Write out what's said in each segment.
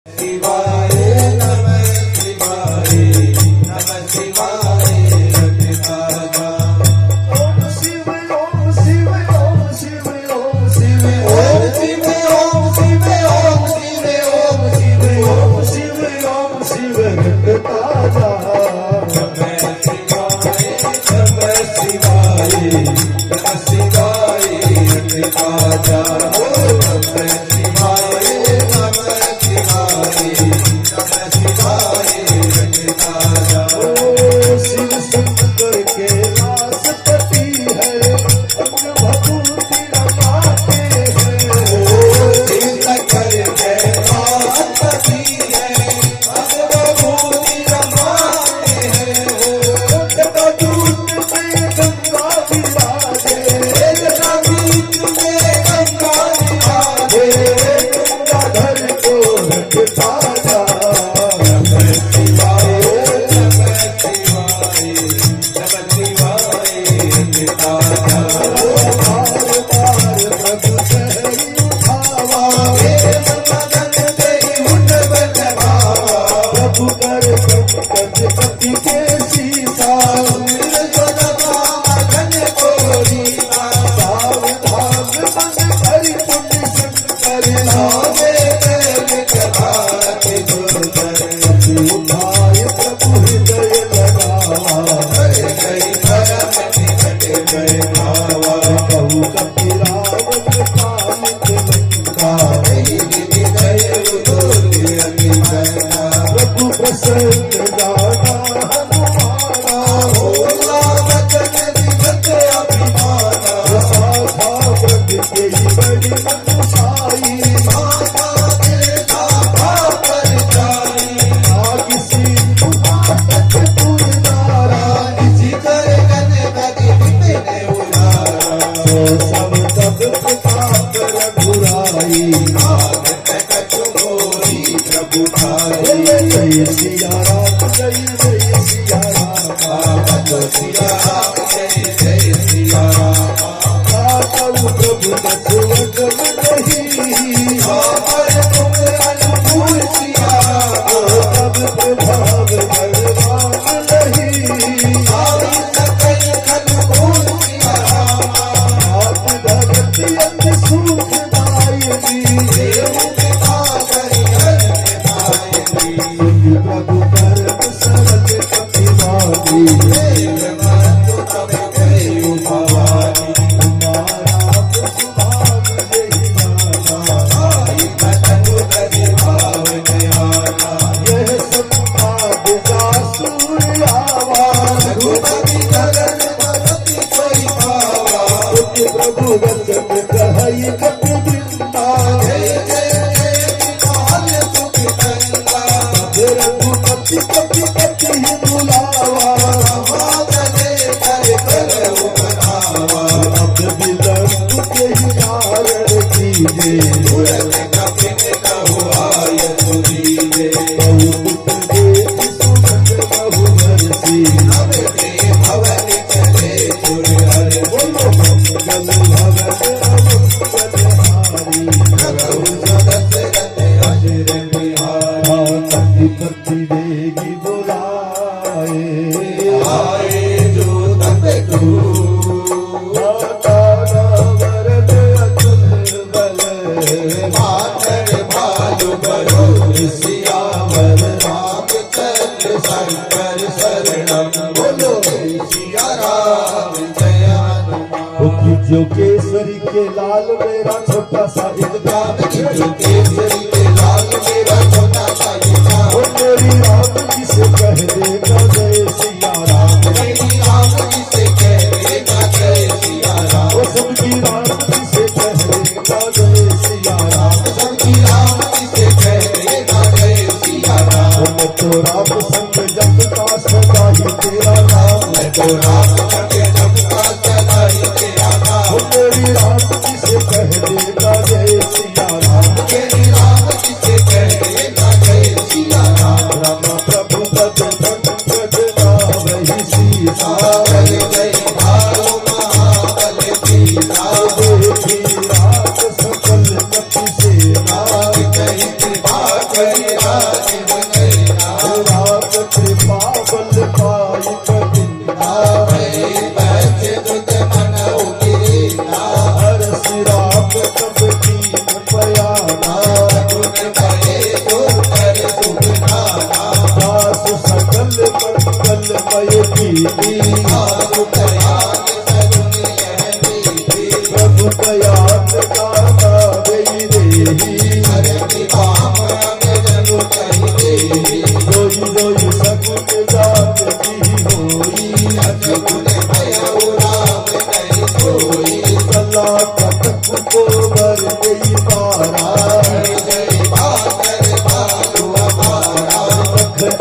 शिवाय नमः शिवाय नमः शिवाय रखता ओम शिव ओम शिव ओम शिव ओम शिव ओम शिव ओम शिव ओम शिव ओम शिव ओम शिव ओम शिव रखता जा नमः शिवाय नमः शिवाय रखता जा शिव शंकर के नासपति है अंग भभूति रमाते हैं जटाजूट में गंगा विराजे गंगाधर को रखता जा प्रभु कर पंकज पति के सीसा सावधान मन हरि पुण्य शंकर उठाए प्रभु हृदय लगावा कहु कपिरावत पालित लंका प्रभु प्रसन्न जाना हनुमाना शाखा व्रत के ही बड़ी मनुषाई किसी पुर नारायण सब तब प्रताप रघुराई जय सिया राम जय जय सिया राम कहु प्रभु दसवत नहीं तब प्रभाव भगवान नहीं आप भगत अंग सुखदायिनी प्रभु परम सरल कपिवादी यह संवाद का सूर्यावास प्रभु वचन कहई कपि बिंदा रघुपति कपि कपि ही बुलावा अब विलंब के ही कारण कीजे बहु पुत्र देति सुनत बहु बरसी बोलो मंगल भगत अवतारी पति देगी बुलाए माता वरद अतुल बल सियावर रामचंद्र शंकर शरणम बोलो सिया राम जय हनुमान जो केसरी के लाल मेरा छोटा सा इल्जाम जो केसरी के लाल मेरा छोटा सा इल्जाम वो मेरी राम जी से कह देगा जय सिया राम मेरी राम जी से कह देगा जय सिया राम वो सबकी राम जी से कह देगा जय सिया राम सबकी राम जी से कह देगा जय सिया राम मैं तो राम संग जपता सदा ही तेरा नाम मैं तो राम संग जपता सदा ही तेरा नाम वो मेरी राम जी से कह देगा जय सिया राम मेरी राम जी से कह देगा जय सिया राम राम प्रभु पद पंकज नाम ही सीसा जय जय भालो महाबल सीता देखी रात सकल कपि सेना कहीं कृपा करी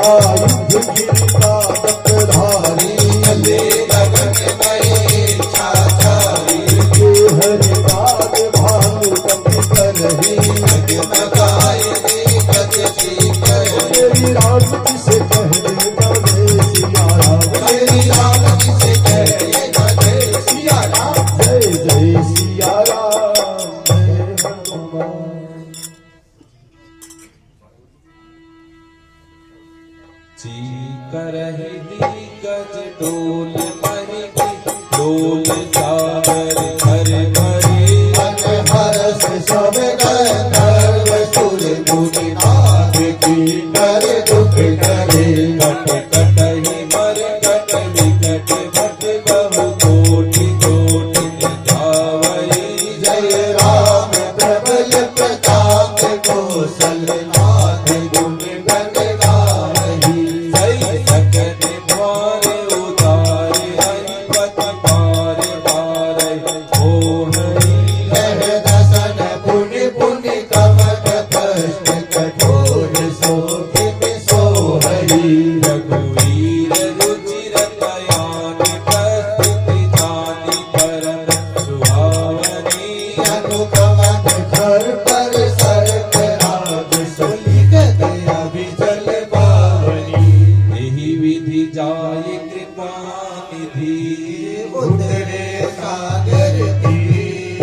आयुध गिरता तपधारी चले लगन महेशाचारी के हरि बाग भानु कपि करही जगमगाए गज श्रीकर मेरी राम से कहने बने सिया राम श्री राम जी से कहे जय सिया राम जय जय सिया राम जय हनुमान जी करहि गज डोल महि डोल सागर हर भरे मन हरस सब गंधर्व सुर मुनि नाथ की कर दुख करे कट कटहि मर कट विकट भट बहु कोटि कोटि धावई जय राम प्रबल प्रताप कौशलनाथ गुण गण गावही जय सकल द्वार उदार हरिपत पार पार हो हरि लह दसन पुनि पुनि कवच कष्ट कठोर शोभित सोहरी रघुवीर रुचिर कयान प्रस्तुति जानि परम सुहावनी अनुपमन घर पर सर्प राग सुनिगत अभिजल पावनी एहि विधि जाय कृपा निधि उतरे सागर तीर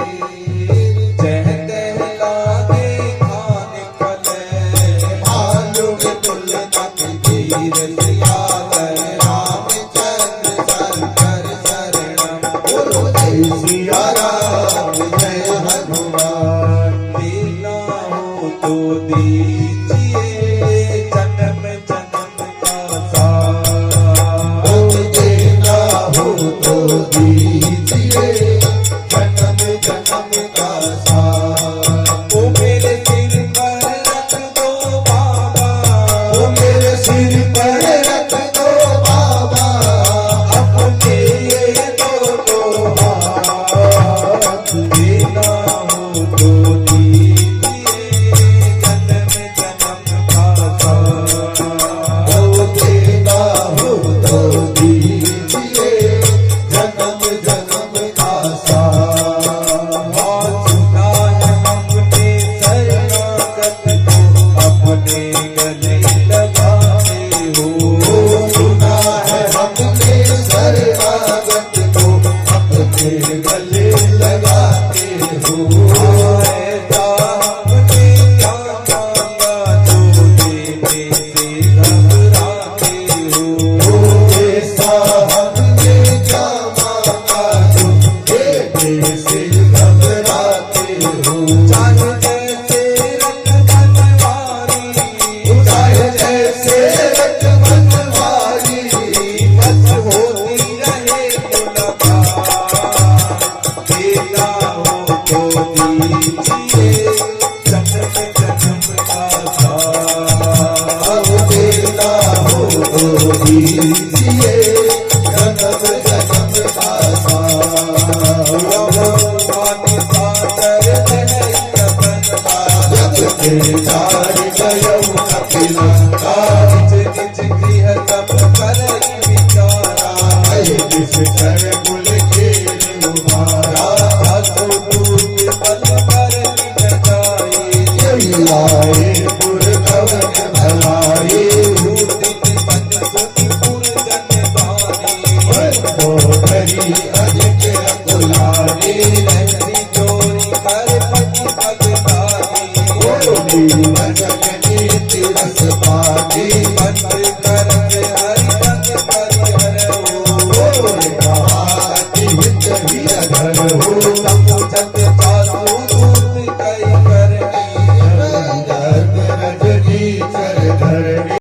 जह तह लागे खान फल मालूम तुलनक धीर सियावर रामचंद्र शंकर शरणम गुरु जय सिया राम जय हनुमान देना हो तो दीजिए जन्म जन्म का साथ तुम देना हो तो दीजिए जन्म जन्म का साथ ओ मेरे सिर पर रख दो बाबा वो मेरे सिर पर रख दो बाबा अपने दोनों हाथ देना हो तो दीजिए जन्म जन्म का साथ वो देना हो तो दीजिए जन्म जन्म का साथ सुना है हमने शरणागत को अपने गले लगाते हो सुना है हमने शरणागत को अपने गले लगाते हो ऐसा हमने क्या मांगा जो देने से घबराते हो ऐसा हमने क्या मांगा जो देने से घबराते हो चाहे जैसे रंग बनवारी चाहे जैसे रत बनवारी बस होती रहे मुलाकात देना हो तो दीजिए जन्म जन्म का साथ अब देना हो तो दीजिए जन्म जन्म का साथ भगवान सागर है बनवा जग के चार गयौ कपिलंका निज निज गृह तप कर विचारा अये किस क्षण कुल खेल उभारा असो दूत बल पर मिट जाए यही आए पुर कवन भलाई दिन बन सुखी पुर जन बानी तो करी अधिक अकुलानी रहती चोरी कर पति भगदानी बोली वचन नीति रस पानी बंद कर हरि बंद परिहर हो बोल कहा अति हित ही अधर हो समुझत